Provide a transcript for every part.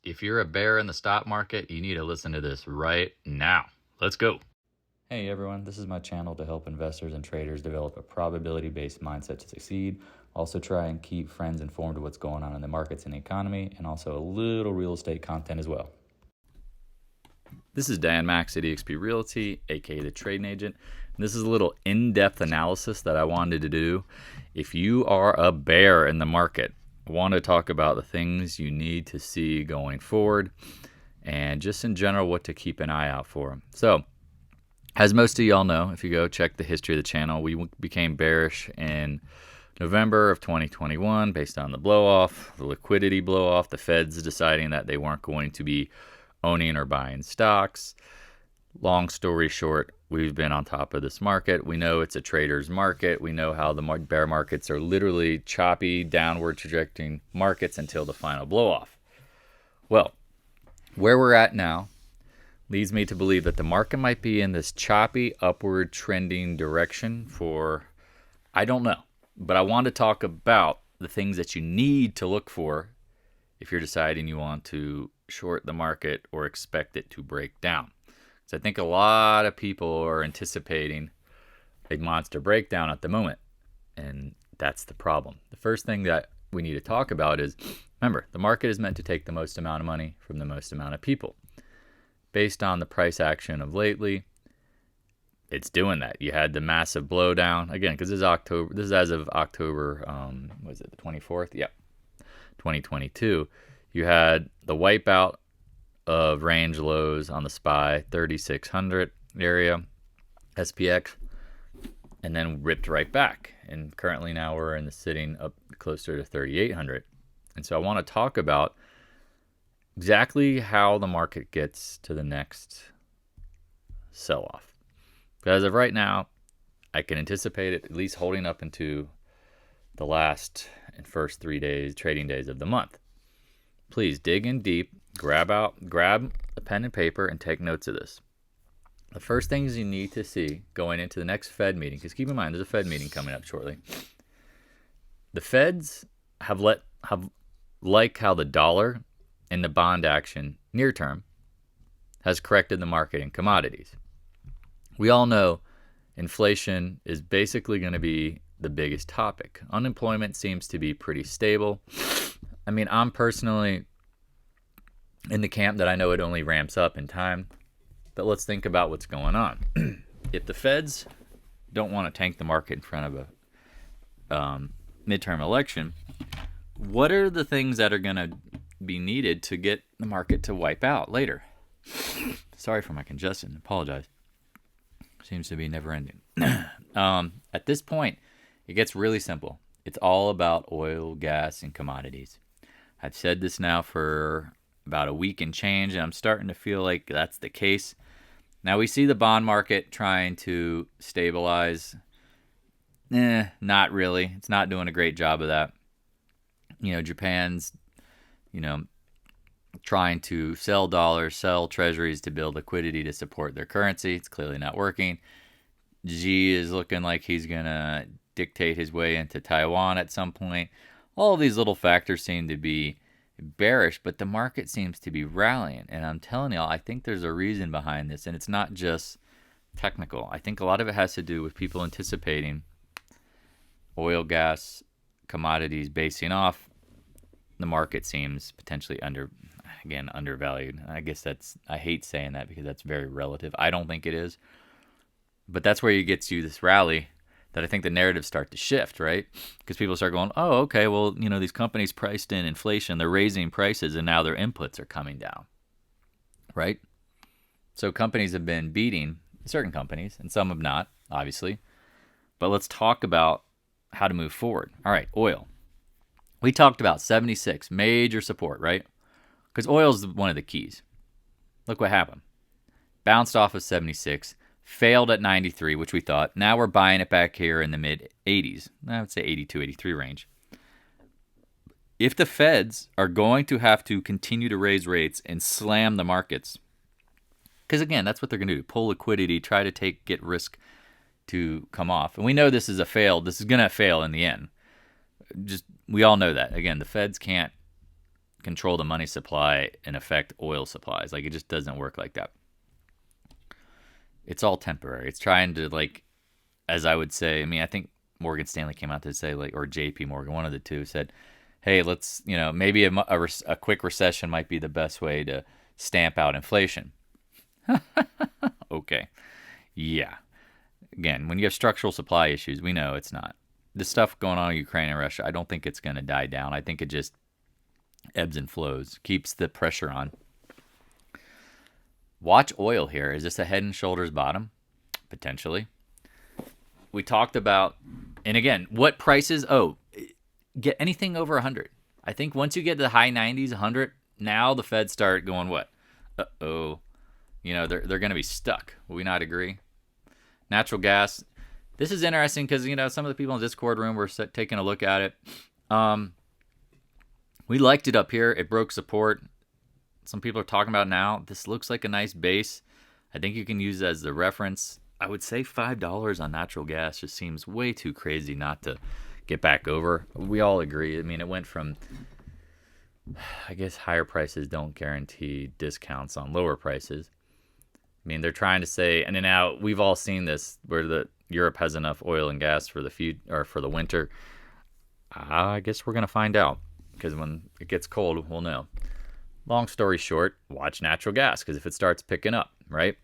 If you're a bear in the stock market, you need to listen to this right now. Let's go. Hey everyone, this is my channel to help investors and traders develop a probability-based mindset to succeed. Also try and keep friends informed of what's going on in the markets and the economy, and also a little real estate content as well. This is Dan Max at eXp Realty, aka the Trading Agent. And this is a little in-depth analysis that I wanted to do. If you are a bear in the market, I want to talk about the things you need to see going forward, and just in general what to keep an eye out for. So, as most of y'all know, if you go check the history of the channel, we became bearish in November of 2021 based on the blow-off, the liquidity blow-off, the Feds deciding that they weren't going to be owning or buying stocks. Long story short, we've been on top of this market. We know it's a trader's market. We know how the bear markets are literally choppy, downward trajectory markets until the final blow-off. Well, where we're at now leads me to believe that the market might be in this choppy, upward trending direction for, I don't know. But I want to talk about the things that you need to look for if you're deciding you want to short the market or expect it to break down. So I think a lot of people are anticipating a monster breakdown at the moment, and that's the problem. The first thing that we need to talk about is, remember, the market is meant to take the most amount of money from the most amount of people. Based on the price action of lately, it's doing that. You had the massive blowdown again, because this is October. This is as of October. Was it the 24th? Yep, 2022. You had the wipeout of range lows on the SPY 3600 area, SPX, and then ripped right back. And currently now we're in the sitting up closer to 3800. And so I want to talk about exactly how the market gets to the next sell-off. But as of right now, I can anticipate it at least holding up into the last and first 3 days, trading days of the month. Please dig in deep, grab a pen and paper, and take notes of this. The first things you need to see going into the next Fed meeting, because keep in mind there's a Fed meeting coming up shortly. The Feds have like how the dollar and the bond action near term has corrected the market in commodities. We all know inflation is basically going to be the biggest topic. Unemployment seems to be pretty stable. I mean, I'm personally in the camp that I know it only ramps up in time, but let's think about what's going on. If the Feds don't want to tank the market in front of a midterm election, what are the things that are going to be needed to get the market to wipe out later? Sorry for my congestion. Apologize. Seems to be never ending. At this point, it gets really simple. It's all about oil, gas, and commodities. I've said this now for about a week and change, and I'm starting to feel like that's the case. Now we see the bond market trying to stabilize. Not really. It's not doing a great job of that. Japan's, trying to sell dollars, sell treasuries to build liquidity to support their currency. It's clearly not working. Xi is looking like he's going to dictate his way into Taiwan at some point. All of these little factors seem to be bearish, but the market seems to be rallying. And I'm telling y'all, I think there's a reason behind this, and it's not just technical. I think a lot of it has to do with people anticipating oil, gas, commodities basing off. The market seems potentially undervalued. I guess I hate saying that because that's very relative. I don't think it is. But that's where you get to this rally that I think the narratives start to shift, right? Because people start going, oh, okay, well, these companies priced in inflation, they're raising prices, and now their inputs are coming down, right? So companies have been beating certain companies, and some have not, obviously. But let's talk about how to move forward. All right, oil. We talked about 76, major support, right? Because oil is one of the keys. Look what happened. Bounced off of 76, failed at 93, which we thought. Now we're buying it back here in the mid-80s. I would say 82, 83 range. If the Feds are going to have to continue to raise rates and slam the markets, because again, that's what they're going to do, pull liquidity, try to get risk to come off. And we know this is going to fail in the end. We all know that. Again, the Feds can't control the money supply and affect oil supplies. Like, it just doesn't work like that. It's all temporary. It's trying to, like, as I would say, I mean, I think Morgan Stanley came out to say, like, or JP Morgan, one of the two, said, hey, let's, maybe a quick recession might be the best way to stamp out inflation. Okay. Yeah. Again, when you have structural supply issues, we know it's not. The stuff going on in Ukraine and Russia, I don't think it's going to die down. I think it just ebbs and flows, keeps the pressure on. Watch oil here. Is this a head and shoulders bottom? Potentially. We talked about, and again, what prices? Oh, get anything over 100. I think once you get to the high 90s, 100, now the Feds start going, what? Uh-oh. They're going to be stuck. Will we not agree? Natural gas. This is interesting because, some of the people in the Discord room were taking a look at it. We liked it up here. It broke support. Some people are talking about now. This looks like a nice base. I think you can use it as the reference. I would say $5 on natural gas just seems way too crazy not to get back over. We all agree. I mean, it went from, I guess, higher prices don't guarantee discounts on lower prices. I mean, they're trying to say, and now we've all seen this, where Europe has enough oil and gas for the winter. I guess we're gonna find out, because when it gets cold, we'll know. Long story short, watch natural gas, because if it starts picking up, right?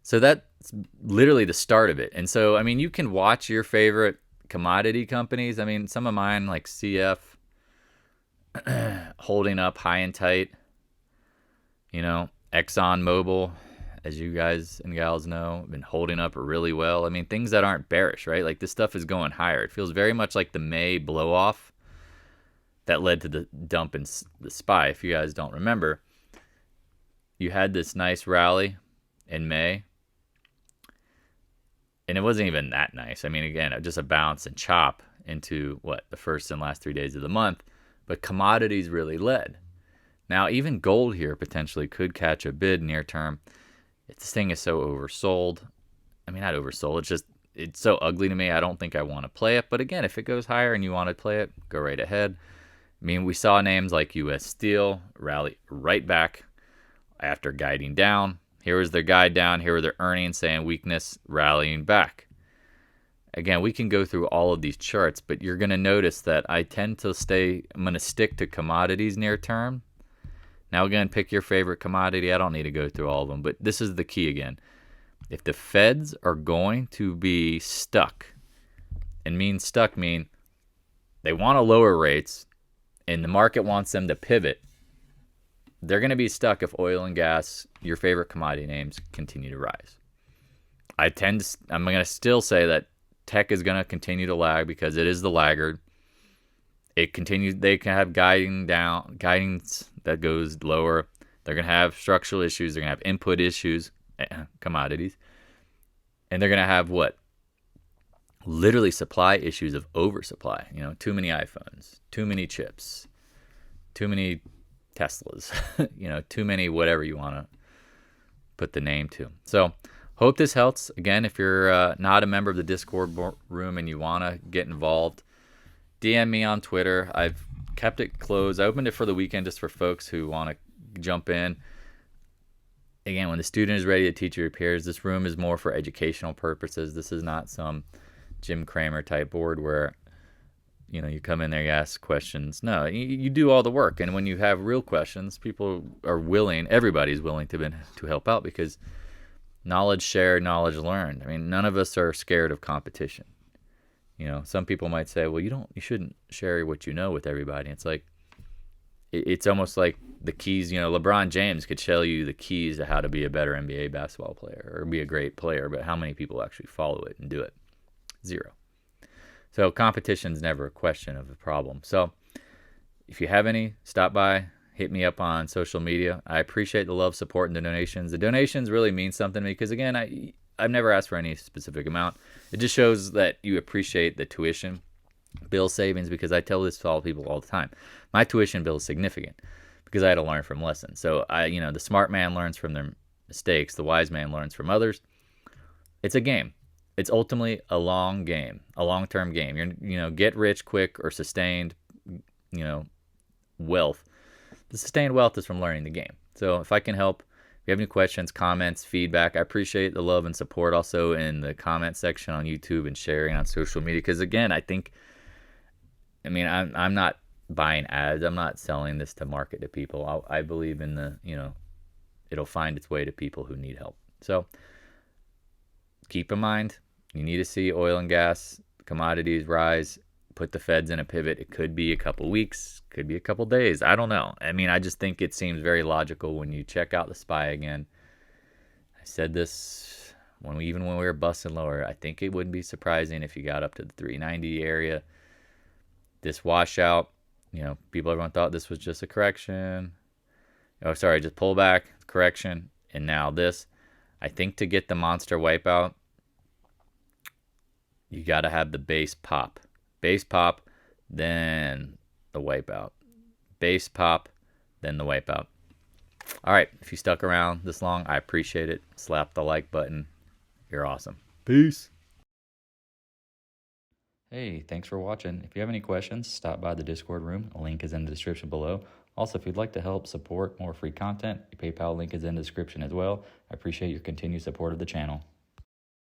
So that's literally the start of it. And so, I mean, you can watch your favorite commodity companies. I mean, some of mine, like CF, holding up high and tight. Exxon Mobil, as you guys and gals know, been holding up really well. I mean, things that aren't bearish, right? Like, this stuff is going higher. It feels very much like the May blow-off that led to the dump in the SPY. If you guys don't remember, you had this nice rally in May, and it wasn't even that nice. I mean, again, just a bounce and chop into, the first and last 3 days of the month, but commodities really led. Now, even gold here potentially could catch a bid near term. This thing is so oversold. I mean, not oversold. It's so ugly to me. I don't think I want to play it. But again, if it goes higher and you want to play it, go right ahead. I mean, we saw names like U.S. Steel rally right back after guiding down. Here was their guide down. Here were their earnings saying weakness, rallying back. Again, we can go through all of these charts, but you're going to notice that I'm going to stick to commodities near term. Now, again, pick your favorite commodity. I don't need to go through all of them, but this is the key again. If the Feds are going to be stuck, and mean they want to lower rates, and the market wants them to pivot, they're going to be stuck if oil and gas, your favorite commodity names, continue to rise. I'm going to still say that tech is going to continue to lag because it is the laggard. It continues. They can have guidance that goes lower. They're going to have structural issues. They're going to have input issues, commodities. And they're going to have literally supply issues of oversupply. Too many iPhones, too many chips, too many Teslas, too many whatever you want to put the name to. So hope this helps. Again, if you're not a member of the Discord room and you want to get involved, DM me on Twitter. I've kept it closed. I opened it for the weekend just for folks who want to jump in. Again, when the student is ready to teach your peers, this room is more for educational purposes. This is not some Jim Cramer type board where, you come in there, you ask questions. No, you do all the work. And when you have real questions, people are willing, everybody's willing to help out, because knowledge shared, knowledge learned. I mean, none of us are scared of competition. Some people might say, well, you shouldn't share what you know with everybody. It's like, it's almost like the keys. LeBron James could tell you the keys to how to be a better NBA basketball player or be a great player, but how many people actually follow it and do it? Zero. So competition's never a question of a problem. So if you have any, stop by, hit me up on social media. I appreciate the love, support, and the donations. The donations really mean something to me because, again, I've never asked for any specific amount. It just shows that you appreciate the tuition bill savings, because I tell this to all people all the time. My tuition bill is significant because I had to learn from lessons. So the smart man learns from their mistakes. The wise man learns from others. It's a game. It's ultimately a long game, a long-term game. You're, get rich quick or sustained, wealth. The sustained wealth is from learning the game. So if I can help, if you have any questions, comments, feedback, I appreciate the love and support also in the comment section on YouTube and sharing on social media. Because again, I'm not buying ads. I'm not selling this to market to people. I believe in it'll find its way to people who need help. So keep in mind, you need to see oil and gas commodities rise. Put the Feds in a pivot. It could be a couple weeks, could be a couple days. I don't know. I just think it seems very logical when you check out the SPY again. I said this even when we were busting lower. I think it wouldn't be surprising if you got up to the 390 area. This washout, everyone thought this was just a correction. Just pullback, correction, and now this. I think to get the monster wipeout, you got to have the base pop. Base pop, then the wipeout. Base pop, then the wipeout. All right, if you stuck around this long, I appreciate it. Slap the like button. You're awesome. Peace. Hey, thanks for watching. If you have any questions, stop by the Discord room. A link is in the description below. Also, if you'd like to help support more free content, the PayPal link is in the description as well. I appreciate your continued support of the channel.